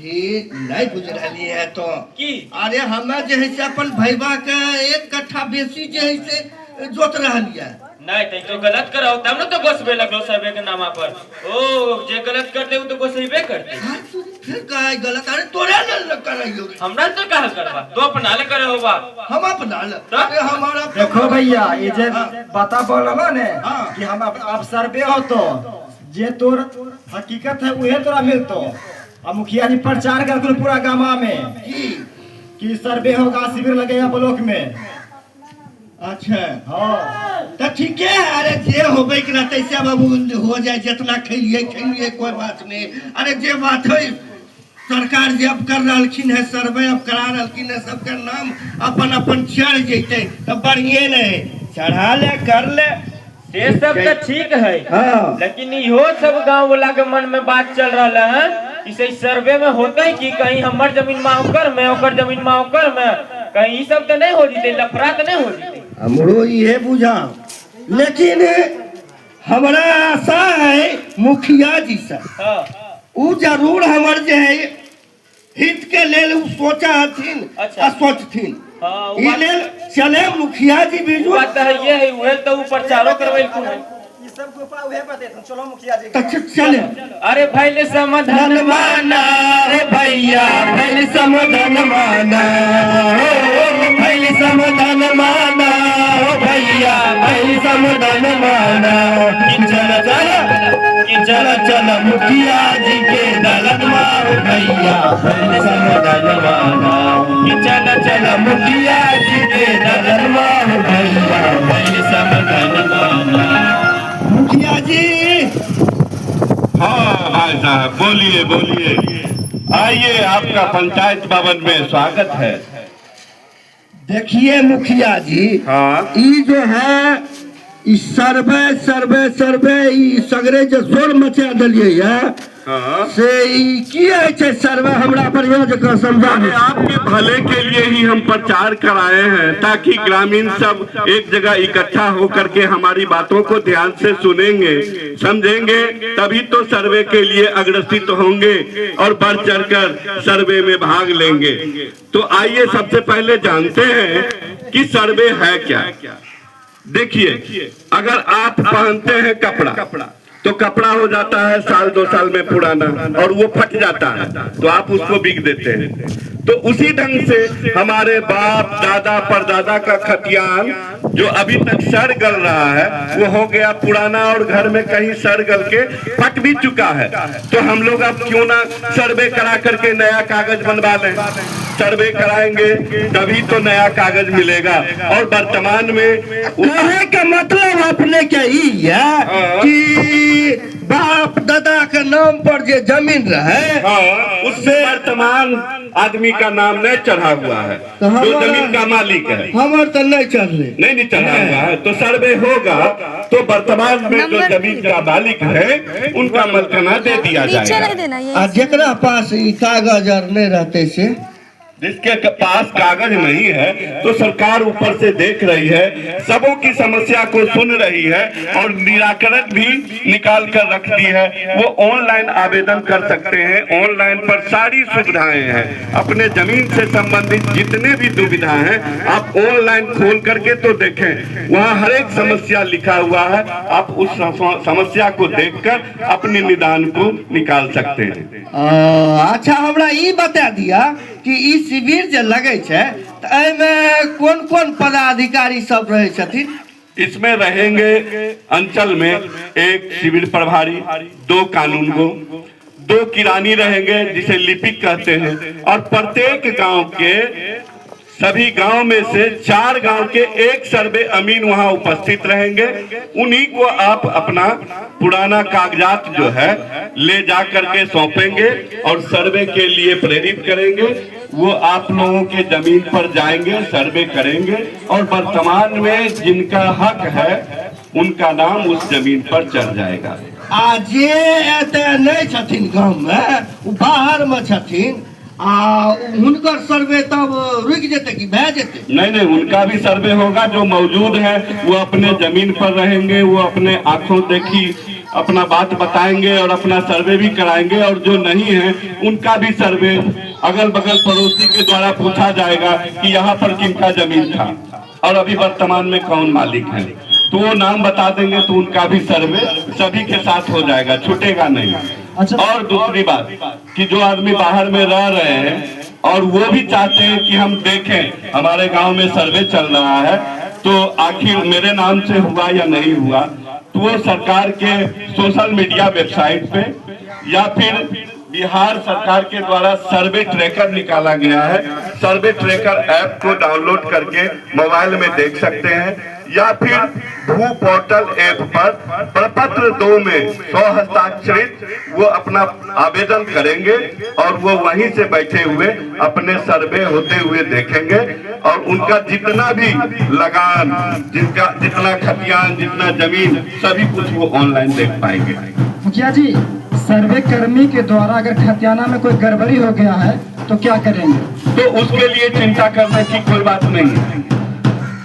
अरे नहीं बुझ रही है तो की अरे हमें जो है से अपन भैया के 1 कट्ठा बेसी जो है से जोत रही है। नहीं तो गलत कराओ तब ना तो गोसबे लगलो सर्वे के नामा पर। ओ जे गलत करते वो तो गोसबे करते। फिर कहे गलत? अरे तोरे न कराइयो हमरा तो कहा करवा तो अपना ले करे होबा हम अपना ले। अरे हमारा देखो भैया ये जे बता बोल रहा ने कि हम आप सर्वे हो तो जे तोर हकीकत है उहे तोरा मिलतो। अब मुखिया जी प्रचार कर पूरा गांव में कि सर्वे होगा, शिविर लगेगा ब्लॉक में। अच्छा हाँ तो ठीक है। अरे जे होबे कि ना तैसे बाबू हो जाए, जितना खेलिए कोई बात नहीं। अरे जे बात है सरकार जे अब कर रहलखिन है सर्वे, अब करा रहलखिन है, सबके नाम अपन अपन चढ़ जैते तो बढ़िए नहीं चढ़ा ले कर ले ये सब तो ठीक है। हाँ। लेकिन इहो सब गांव वाला के मन में बात चल रहा है इसे सर्वे में होता है कि कहीं हमार जमीन में ओकर में ओकर जमीन में ओकर में कहीं ये सब तो नहीं हो जीते, लफड़ा तो नहीं हो जीते। हमरो ये बुझा, लेकिन हमारा आशा है मुखिया जी से उ जरूर हमर जे है हित के लेल सोचा हथिन। अच्छा। सोचथिन हाँ, ई लेल चले मुखिया जी बीजू बात है ये है उहे तो ऊपर चारों करवे को है। ये सब को उपाय उहे बते चलो मुखिया जी तो चले। अरे भाई समाधान माना रे भैया भाई समाधान माना भाई समाधान माना भैया, भाई समाधान माना। चल मुखिया जी के दलन मारो भैया, भाई समाधान माना। चल मुखिया जी के दलन मारो भैया, भाई समाधान माना। मुखिया जी। हाँ भाई साहब बोलिए बोलिए, आइए आपका पंचायत भवन में स्वागत है। देखिए मुखिया जी, हाँ ई जो है इस सर्वे ई सगरे जो शोर मचा दिलिए है हाँ से ई की है सर्वे हमरा बढ़िया जगह समझा। अरे आपके भले के लिए ही हम प्रचार कराए हैं ताकि ग्रामीण सब एक जगह इकट्ठा होकर के हमारी बातों को ध्यान से सुनेंगे समझेंगे, तभी तो सर्वे के लिए अग्रसित होंगे और बढ़ चढ़कर सर्वे में भाग लेंगे। तो आइए सबसे पहले जानते हैं कि सर्वे है क्या। देखिए अगर आप पहनते हैं कपड़ा तो कपड़ा हो जाता है 1-2 साल में पुराना और वो फट जाता है तो आप उसको बिक देते हैं। तो उसी ढंग से हमारे बाप दादा परदादा का खतियान जो अभी तक सड़ गल रहा है वो हो गया पुराना और घर में कहीं सड़ गल के फट भी चुका है। तो हम लोग अब क्यों ना सर्वे करा करके नया कागज बनवा लें। सर्वे कराएंगे तभी तो नया कागज मिलेगा। और वर्तमान में कहने का मतलब अपने क्या ही है कि बाप दादा के नाम पर जो जमीन रहे उससे वर्तमान आदमी का नाम नहीं चढ़ा हुआ है, जो जमीन का मालिक है हमारे तो नहीं चल रहे नहीं चढ़ा हुआ है। तो सर्वे होगा तो वर्तमान में जो जमीन का मालिक है उनका मलकना दे दिया जाएगा। जरा पास कागज और नहीं रहते से जिसके पास कागज नहीं है तो सरकार ऊपर से देख रही है, सबों की समस्या को सुन रही है और निराकरण भी निकाल कर रख दी है। वो ऑनलाइन आवेदन कर सकते हैं, ऑनलाइन पर सारी सुविधाएं हैं। अपने जमीन से संबंधित जितने भी दुविधाएं हैं आप ऑनलाइन खोल करके तो देखें, वहाँ हर एक समस्या लिखा हुआ है। आप उस समस्या को देखकर अपने निदान को निकाल सकते हैं। अच्छा हमरा ये बता दिया कि ई शिविर जो लगे छे तो एमे कौन कौन पदाधिकारी सब रहे छथिन। इसमें रहेंगे अंचल में एक शिविर प्रभारी, 2 कानून गो, 2 किरानी रहेंगे जिसे लिपिक कहते हैं और प्रत्येक गांव के सभी गांव में से 4 गांव के एक सर्वे अमीन वहां उपस्थित रहेंगे। उन्हीं को आप अपना पुराना कागजात जो है ले जा करके सौंपेंगे और सर्वे के लिए प्रेरित करेंगे। वो आप लोगों के जमीन पर जाएंगे, सर्वे करेंगे और वर्तमान में जिनका हक है उनका नाम उस जमीन पर चढ़ जाएगा। आज नहीं छथिन गांव में, बाहर में छथिन, उनकर सर्वे तब रुक जेते कि भै जेते? नहीं उनका भी सर्वे होगा। जो मौजूद है वो अपने जमीन पर रहेंगे, वो अपने आंखों देखी अपना बात बताएंगे और अपना सर्वे भी कराएंगे, और जो नहीं है उनका भी सर्वे अगल बगल पड़ोसी के द्वारा पूछा जाएगा कि यहाँ पर किनका जमीन था और अभी वर्तमान में कौन मालिक है, तो वो नाम बता देंगे तो उनका भी सर्वे सभी के साथ हो जाएगा, छूटेगा नहीं। अच्छा। और दूसरी बात कि जो आदमी बाहर में रह रहे हैं और वो भी चाहते हैं कि हम देखें हमारे गांव में सर्वे चल रहा है तो आखिर मेरे नाम से हुआ या नहीं हुआ, तो वो सरकार के सोशल मीडिया वेबसाइट पे या फिर बिहार सरकार के द्वारा सर्वे ट्रैकर निकाला गया है, सर्वे ट्रैकर ऐप को डाउनलोड करके मोबाइल में देख सकते हैं, या फिर भू पोर्टल ऐप पर प्रपत्र 2 में 100 हस्ताक्षरित वो अपना आवेदन करेंगे और वो वहीं से बैठे हुए अपने सर्वे होते हुए देखेंगे और उनका जितना भी लगान, जिनका जितना खतियान, जितना जमीन, सभी कुछ वो ऑनलाइन देख पाएंगे। मुखिया जी, सर्वे कर्मी के द्वारा अगर खतियाना में कोई गड़बड़ी हो गया है तो क्या करेंगे? तो उसके लिए चिंता करने की कोई बात नहीं है,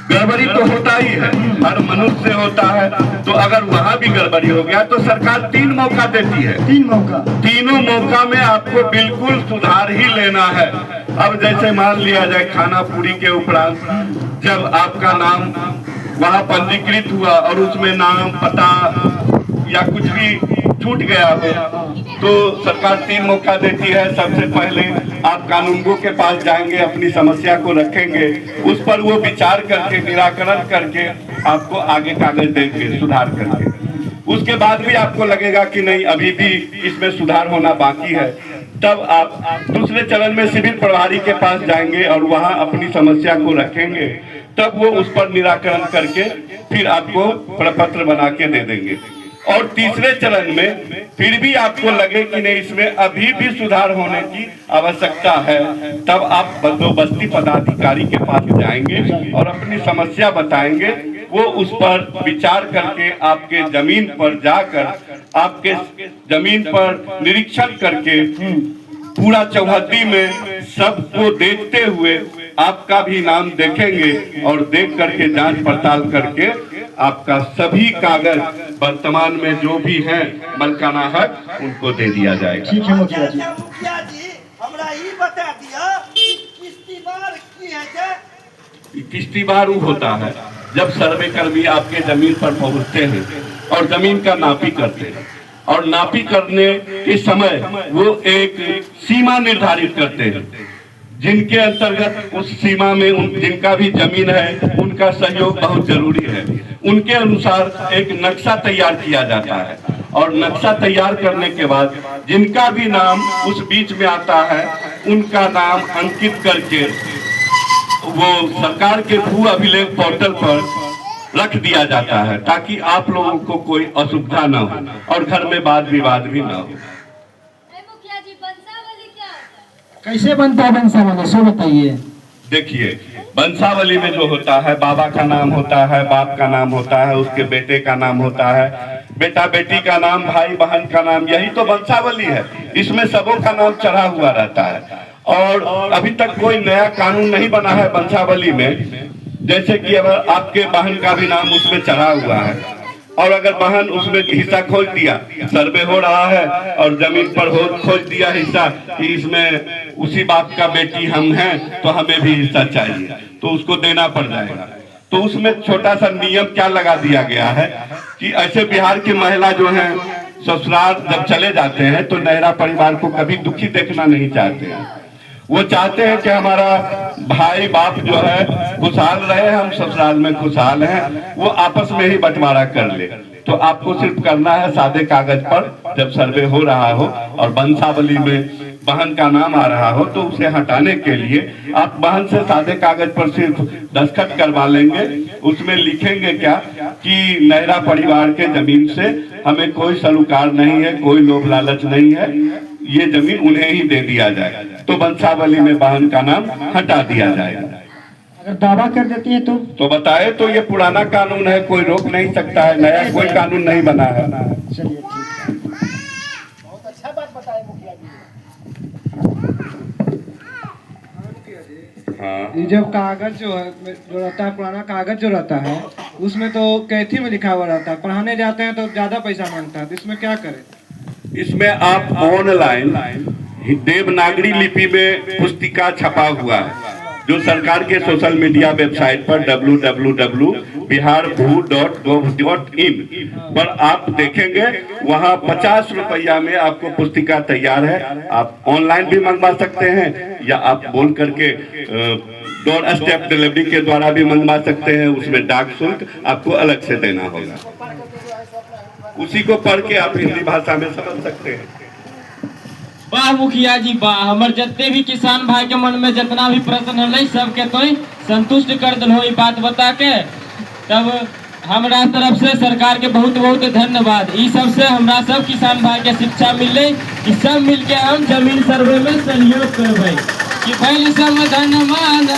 गड़बड़ी तो होता ही है, हर मनुष्य से होता है, तो अगर वहाँ भी गड़बड़ी हो गया तो सरकार 3 मौका देती है। 3 मौका? तीनों मौका में आपको बिल्कुल सुधार ही लेना है। अब जैसे मान लिया जाए खाना पूरी के उपरांत जब आपका नाम वहाँ पंजीकृत हुआ और उसमें नाम, पता या कुछ भी छूट गया हो तो सरकार 3 मौका देती है। सबसे पहले आप कानूनगो के पास जाएंगे, अपनी समस्या को रखेंगे, उस पर वो विचार करके निराकरण करके आपको आगे कागज देंगे सुधार करके। उसके बाद भी आपको लगेगा कि नहीं अभी भी इसमें सुधार होना बाकी है, तब आप दूसरे चरण में सिविल प्रभारी के पास जाएंगे और वहां अपनी समस्या को रखेंगे, तब वो उस पर निराकरण करके फिर आपको प्रपत्र बना के दे देंगे। और तीसरे चरण में फिर भी आपको लगे कि नहीं इसमें अभी भी सुधार होने की आवश्यकता है, तब आप बंदोबस्ती पदाधिकारी के पास जाएंगे और अपनी समस्या बताएंगे, वो उस पर विचार करके आपके जमीन पर जाकर आपके जमीन पर निरीक्षण करके पूरा चौहद्दी में सबको देखते हुए आपका भी नाम देखेंगे और देख करके जांच पड़ताल करके आपका सभी कागज वर्तमान में जो भी है मलकाना हक उनको दे दिया जाएगा। ठीक है मुखिया जी। मुखिया जी हमरा ई बता दिया किस्तीवार की है जे? किस्तीवार वो होता है जब सर्वे कर्मी आपके जमीन पर पहुंचते हैं और जमीन का नापी करते हैं, और नापी करने के समय वो एक सीमा निर्धारित करते हैं जिनके अंतर्गत उस सीमा में जिनका भी जमीन है उनका सहयोग बहुत जरूरी है। उनके अनुसार एक नक्शा तैयार किया जाता है और नक्शा तैयार करने के बाद जिनका भी नाम उस बीच में आता है उनका नाम अंकित करके वो सरकार के भू अभिलेख पोर्टल पर रख दिया जाता है ताकि आप लोगों को कोई असुविधा न हो और घर में वाद विवाद भी न हो। मुखिया जी, वंशावली क्या होता है? कैसे बनता है वंशावली, सो बताइए। देखिए, वंशावली में जो होता है बाबा का नाम होता है, बाप का नाम होता है, उसके बेटे का नाम होता है, बेटा बेटी का नाम, भाई बहन का नाम, यही तो वंशावली है। इसमें सबों का नाम चढ़ा हुआ रहता है और अभी तक कोई नया कानून नहीं बना है वंशावली में। जैसे कि अगर आपके बहन का भी नाम उसमें चढ़ा हुआ है और अगर बहन उसमें हिस्सा खोज दिया, सर्वे हो रहा है और जमीन पर खोज दिया हिस्सा कि इसमें उसी बाप का बेटी हम हैं तो हमें भी हिस्सा चाहिए, तो उसको देना पड़ जाएगा। तो उसमें छोटा सा नियम क्या लगा दिया गया है कि ऐसे बिहार की महिला जो हैं ससुराल जब चले जाते हैं तो नहरा परिवार को कभी दुखी देखना नहीं चाहते हैं। वो चाहते हैं कि हमारा भाई बाप जो है खुशहाल रहे, हम ससुराल में खुशहाल हैं, वो आपस में ही बंटवारा कर ले। तो आपको सिर्फ करना है सादे कागज पर जब सर्वे हो रहा हो और वंशावली में बहन का नाम आ रहा हो तो उसे हटाने के लिए आप बहन से सादे कागज पर सिर्फ दस्तखत करवा लेंगे। उसमें लिखेंगे क्या कि नहरा परिवार के जमीन से हमें कोई सरोकार नहीं है, कोई लोभ लालच नहीं है, ये जमीन उन्हें ही दे दिया जाए, तो वंशावली में बहन का नाम हटा दिया जाएगा। अगर दावा कर देती है तो बताए तो ये पुराना कानून है, कोई रोक नहीं सकता है, नया कोई कानून नहीं बना है। चलिए ठीक है। बहुत अच्छा बात बताए मुखिया जी। हाँ, ये जब कागज जो है जो रहता है, पुराना कागज जो रहता है उसमें तो कैथी में लिखा हुआ रहता है, पढ़ाने जाते हैं तो ज्यादा पैसा मांगता है, तो इसमें क्या करें? इसमें आप ऑनलाइन देवनागरी लिपि में पुस्तिका छपा हुआ है, जो सरकार के सोशल मीडिया वेबसाइट पर www.biharbu.gov.in पर आप देखेंगे, वहाँ 50 रुपया में आपको पुस्तिका तैयार है। आप ऑनलाइन भी मंगवा सकते हैं या आप बोल करके डोर स्टेप डिलीवरी के द्वारा भी मंगवा सकते हैं। उसमें डाक शुल्क आपको अलग से देना होगा। उसी को पढ़ के आप हिंदी भाषा में समझ सकते हैं। वाह मुखिया जी वाह, हमर जितने भी किसान भाई के मन में जितना भी प्रश्न है सबके तो संतुष्ट कर दिलो ई बात बता के। तब हमरा तरफ से सरकार के बहुत बहुत धन्यवाद। ई सब से हमरा सब किसान भाई के शिक्षा मिले कि सब मिलके हम जमीन सर्वे में सहयोग करबे कि पहले सब धन्यवाद।